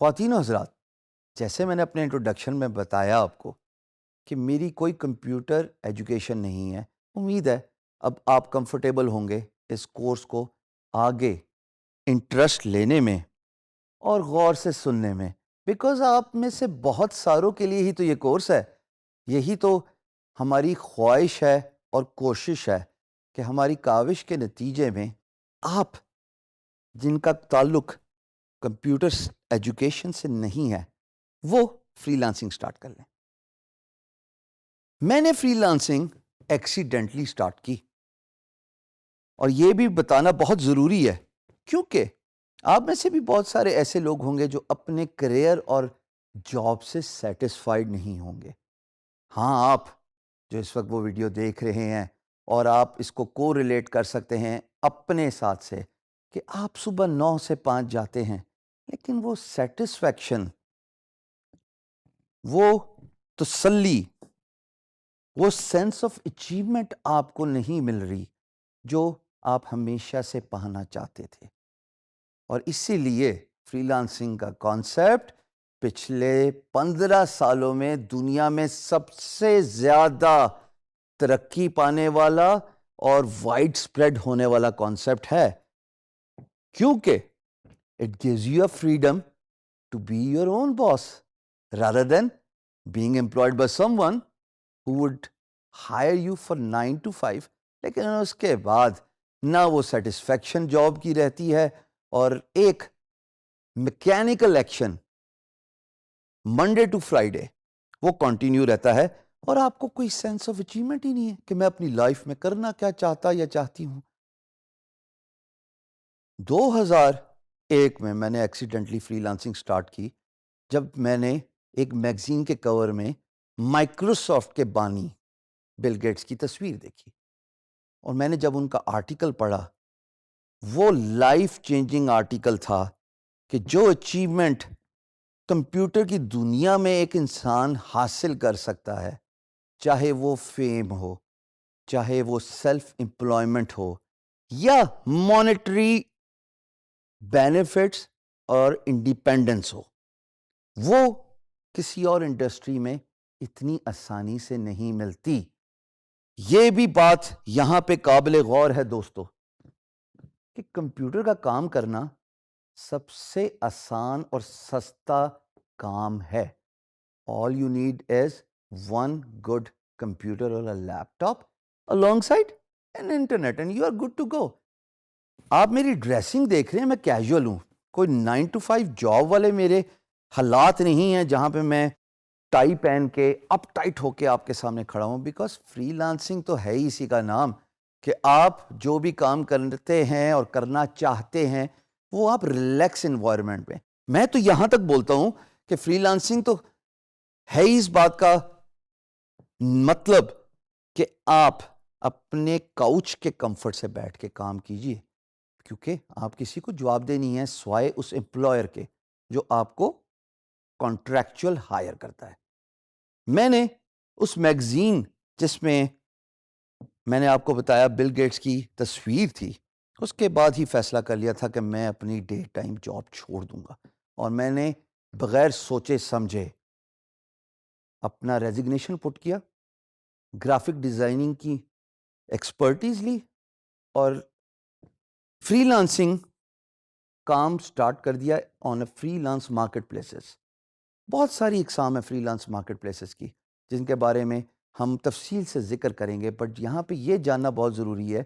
خواتین و حضرات، جیسے میں نے اپنے انٹروڈکشن میں بتایا آپ کو کہ میری کوئی کمپیوٹر ایجوکیشن نہیں ہے، امید ہے اب آپ کمفرٹیبل ہوں گے اس کورس کو آگے انٹرسٹ لینے میں اور غور سے سننے میں، بیکاز آپ میں سے بہت ساروں کے لیے ہی تو یہ کورس ہے. یہی تو ہماری خواہش ہے اور کوشش ہے کہ ہماری کاوش کے نتیجے میں آپ جن کا تعلق کمپیوٹر ایجوکیشن سے نہیں ہے وہ فری لانسنگ سٹارٹ کر لیں. میں نے فری لانسنگ ایکسیڈنٹلی سٹارٹ کی، اور یہ بھی بتانا بہت ضروری ہے کیونکہ آپ میں سے بھی بہت سارے ایسے لوگ ہوں گے جو اپنے کریئر اور جاب سے سیٹسفائیڈ نہیں ہوں گے. ہاں، آپ جو اس وقت وہ ویڈیو دیکھ رہے ہیں اور آپ اس کو ریلیٹ کر سکتے ہیں اپنے ساتھ سے کہ آپ صبح 9 سے 5 جاتے ہیں، لیکن وہ سیٹسفیکشن، وہ تسلی، وہ سینس آف اچیومنٹ آپ کو نہیں مل رہی جو آپ ہمیشہ سے پانا چاہتے تھے. اور اسی لیے فری لانسنگ کا کانسیپٹ پچھلے 15 سالوں میں دنیا میں سب سے زیادہ ترقی پانے والا اور وائڈ سپریڈ ہونے والا کانسیپٹ ہے، کیونکہ it gives you a freedom to be your own boss rather than being employed by someone who would hire you for 9 to 5. لیکن اس کے بعد نہ وہ سیٹسفیکشن جاب کی رہتی ہے اور ایک mechanical action Monday to Friday وہ کنٹینیو رہتا ہے، اور آپ کو کوئی سینس آف اچیومنٹ ہی نہیں ہے کہ میں اپنی لائف میں کرنا کیا چاہتا یا چاہتی ہوں. 2001 میں نے ایکسیڈنٹلی فری لانسنگ سٹارٹ کی جب میں نے ایک میگزین کے کور میں مائکروسافٹ کے بانی بل گیٹس کی تصویر دیکھی، اور میں نے جب ان کا آرٹیکل پڑھا، وہ لائف چینجنگ آرٹیکل تھا کہ جو اچیومنٹ کمپیوٹر کی دنیا میں ایک انسان حاصل کر سکتا ہے، چاہے وہ فیم ہو، چاہے وہ سیلف امپلائمنٹ ہو، یا مانیٹری بینیفٹس اور انڈیپینڈنس ہو، وہ کسی اور انڈسٹری میں اتنی آسانی سے نہیں ملتی. یہ بھی بات یہاں پہ قابل غور ہے دوستو کہ کمپیوٹر کا کام کرنا سب سے آسان اور سستا کام ہے. All you need is one good computer or a laptop alongside an internet and you are good to go. آپ میری ڈریسنگ دیکھ رہے ہیں، میں کیجول ہوں، کوئی 9 to 5 جاب والے میرے حالات نہیں ہیں جہاں پہ میں ٹائی پہن کے اپ ٹائٹ ہو کے آپ کے سامنے کھڑا ہوں. بیکاز فری لانسنگ تو ہے ہی اسی کا نام کہ آپ جو بھی کام کرتے ہیں اور کرنا چاہتے ہیں وہ آپ ریلیکس انوائرمنٹ میں. میں تو یہاں تک بولتا ہوں کہ فری لانسنگ تو ہے ہی اس بات کا مطلب کہ آپ اپنے کاؤچ کے کمفرٹ سے بیٹھ کے کام کیجئے، کیونکہ آپ کسی کو جواب دہ نہیں ہے سوائے اس امپلائر کے جو آپ کو کانٹریکچول ہائر کرتا ہے. میں نے اس میگزین جس میں نے آپ کو بتایا بل گیٹس کی تصویر تھی، اس کے بعد ہی فیصلہ کر لیا تھا کہ میں اپنی ڈے ٹائم جاب چھوڑ دوں گا، اور میں نے بغیر سوچے سمجھے اپنا ریزگنیشن پٹ کیا، گرافک ڈیزائننگ کی ایکسپرٹیز لی اور فری لانسنگ کام سٹارٹ کر دیا on a freelance marketplaces. بہت ساری اقسام ہے فری لانس مارکیٹ پلیسز کی جن کے بارے میں ہم تفصیل سے ذکر کریں گے، بٹ یہاں پہ یہ جاننا بہت ضروری ہے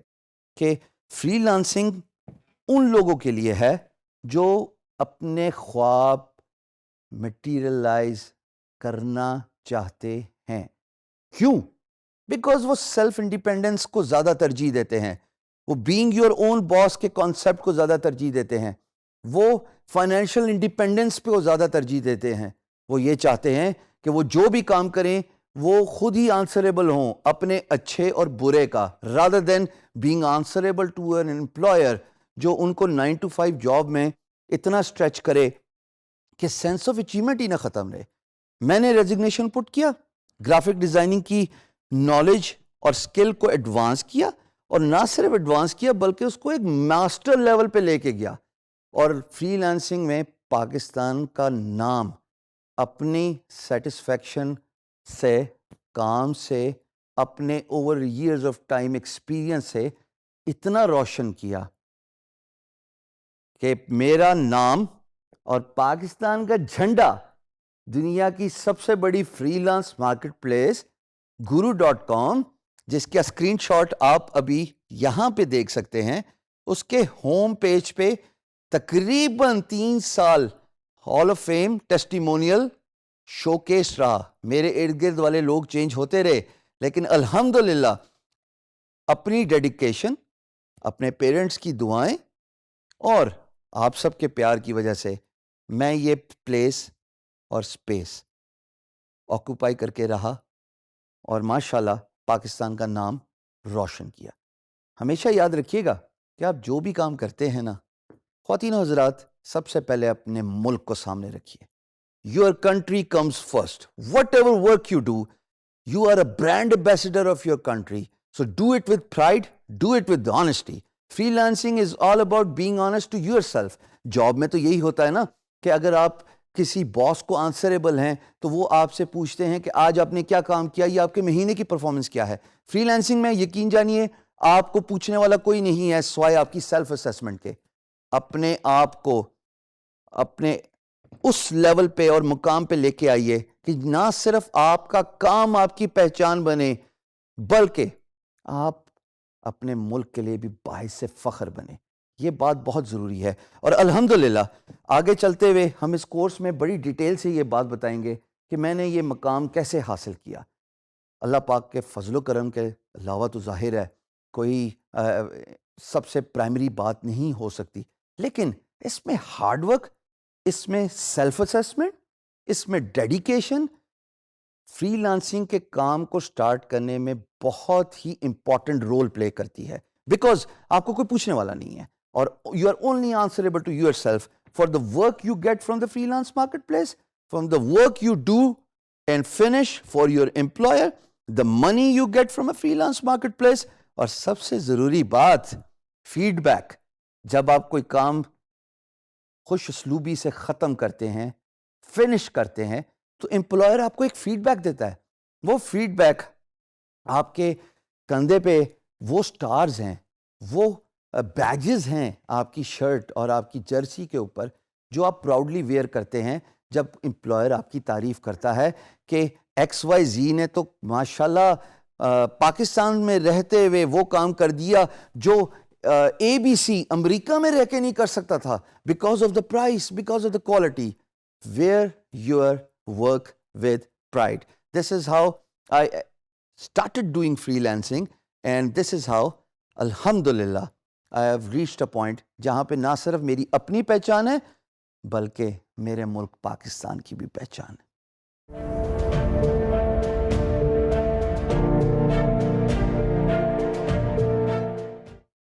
کہ فری لانسنگ ان لوگوں کے لیے ہے جو اپنے خواب مٹیریلائز کرنا چاہتے ہیں. کیوں؟ بیکاز وہ سیلف انڈیپینڈنس کو زیادہ ترجیح دیتے ہیں، وہ بینگ یور اون باس کے کانسیپٹ کو زیادہ ترجیح دیتے ہیں، وہ فائنینشیل انڈیپینڈنس پہ وہ زیادہ ترجیح دیتے ہیں. وہ یہ چاہتے ہیں کہ وہ جو بھی کام کریں وہ خود ہی آنسریبل ہوں اپنے اچھے اور برے کا، rather than being answerable to an employer جو ان کو 9 to 5 جاب میں اتنا اسٹریچ کرے کہ سینس آف اچیومنٹ ہی نہ ختم رہے. میں نے ریزگنیشن پٹ کیا، گرافک ڈیزائننگ کی نالج اور سکل کو ایڈوانس کیا، اور نہ صرف ایڈوانس کیا بلکہ اس کو ایک ماسٹر لیول پہ لے کے گیا، اور فری لانسنگ میں پاکستان کا نام اپنی سیٹسفیکشن سے، کام سے، اپنے over years of time experience سے اتنا روشن کیا کہ میرا نام اور پاکستان کا جھنڈا دنیا کی سب سے بڑی free lance market place guru.com، جس کا اسکرین شاٹ آپ ابھی یہاں پہ دیکھ سکتے ہیں، اس کے ہوم پیج پہ تقریباً 3 سال hall of fame testimonial show case رہا۔ میرے ارد گرد والے لوگ چینج ہوتے رہے، لیکن الحمدللہ اپنی ڈیڈیکیشن، اپنے پیرنٹس کی دعائیں اور آپ سب کے پیار کی وجہ سے میں یہ پلیس اور سپیس آکوپائی کر کے رہا اور ماشاءاللہ پاکستان کا نام روشن کیا۔ ہمیشہ یاد رکھیے گا کہ آپ جو بھی کام کرتے ہیں نا، خواتین و حضرات، سب سے پہلے اپنے ملک کو سامنے رکھیے۔ Your country comes first. Whatever work you do, you are a brand ambassador of your country. So do it with pride, do it with honesty. Freelancing is all about being honest to yourself. Job میں تو یہی ہوتا ہے نا کہ اگر آپ کسی باس کو آنسریبل ہیں تو وہ آپ سے پوچھتے ہیں کہ آج آپ نے کیا کام کیا، یہ آپ کے مہینے کی پرفارمنس کیا ہے۔ فری لانسنگ میں یقین جانیے آپ کو پوچھنے والا کوئی نہیں ہے سوائے آپ کی سیلف اسیسمنٹ کے۔ اپنے آپ کو اپنے اس لیول پہ اور مقام پہ لے کے آئیے کہ نہ صرف آپ کا کام آپ کی پہچان بنے، بلکہ آپ اپنے ملک کے لیے بھی باعث فخر بنے۔ یہ بات بہت ضروری ہے، اور الحمدللہ آگے چلتے ہوئے ہم اس کورس میں بڑی ڈیٹیل سے یہ بات بتائیں گے کہ میں نے یہ مقام کیسے حاصل کیا۔ اللہ پاک کے فضل و کرم کے علاوہ تو ظاہر ہے کوئی سب سے پرائمری بات نہیں ہو سکتی، لیکن اس میں ہارڈ ورک، اس میں سیلف اسیسمنٹ، اس میں ڈیڈیکیشن فری لانسنگ کے کام کو سٹارٹ کرنے میں بہت ہی امپورٹنٹ رول پلے کرتی ہے، بیکاز آپ کو کوئی پوچھنے والا نہیں ہے، اور you are only answerable to yourself for the work you get from the freelance marketplace, from the work you do and finish for your employer, the money you get from a freelance marketplace, اور سب سے ضروری بات feed back. جب آپ کوئی کام خوش اسلوبی سے ختم کرتے ہیں، فنش کرتے ہیں، تو امپلائر آپ کو ایک فیڈ بیک دیتا ہے۔ وہ فیڈ بیک آپ کے کندھے پہ وہ سٹارز ہیں، وہ بیجز ہیں آپ کی شرٹ اور آپ کی جرسی کے اوپر جو آپ پراؤڈلی ویئر کرتے ہیں جب امپلائر آپ کی تعریف کرتا ہے کہ ایکس وائی زی نے تو ماشاءاللہ پاکستان میں رہتے ہوئے وہ کام کر دیا جو اے بی سی امریکہ میں رہ کے نہیں کر سکتا تھا، because of the price, because of the quality. Wear your work with pride. This is how I started doing freelancing, and this is how الحمدللہ I have reached a point جہاں پہ نہ صرف میری اپنی پہچان ہے بلکہ میرے ملک پاکستان کی بھی پہچان ہے۔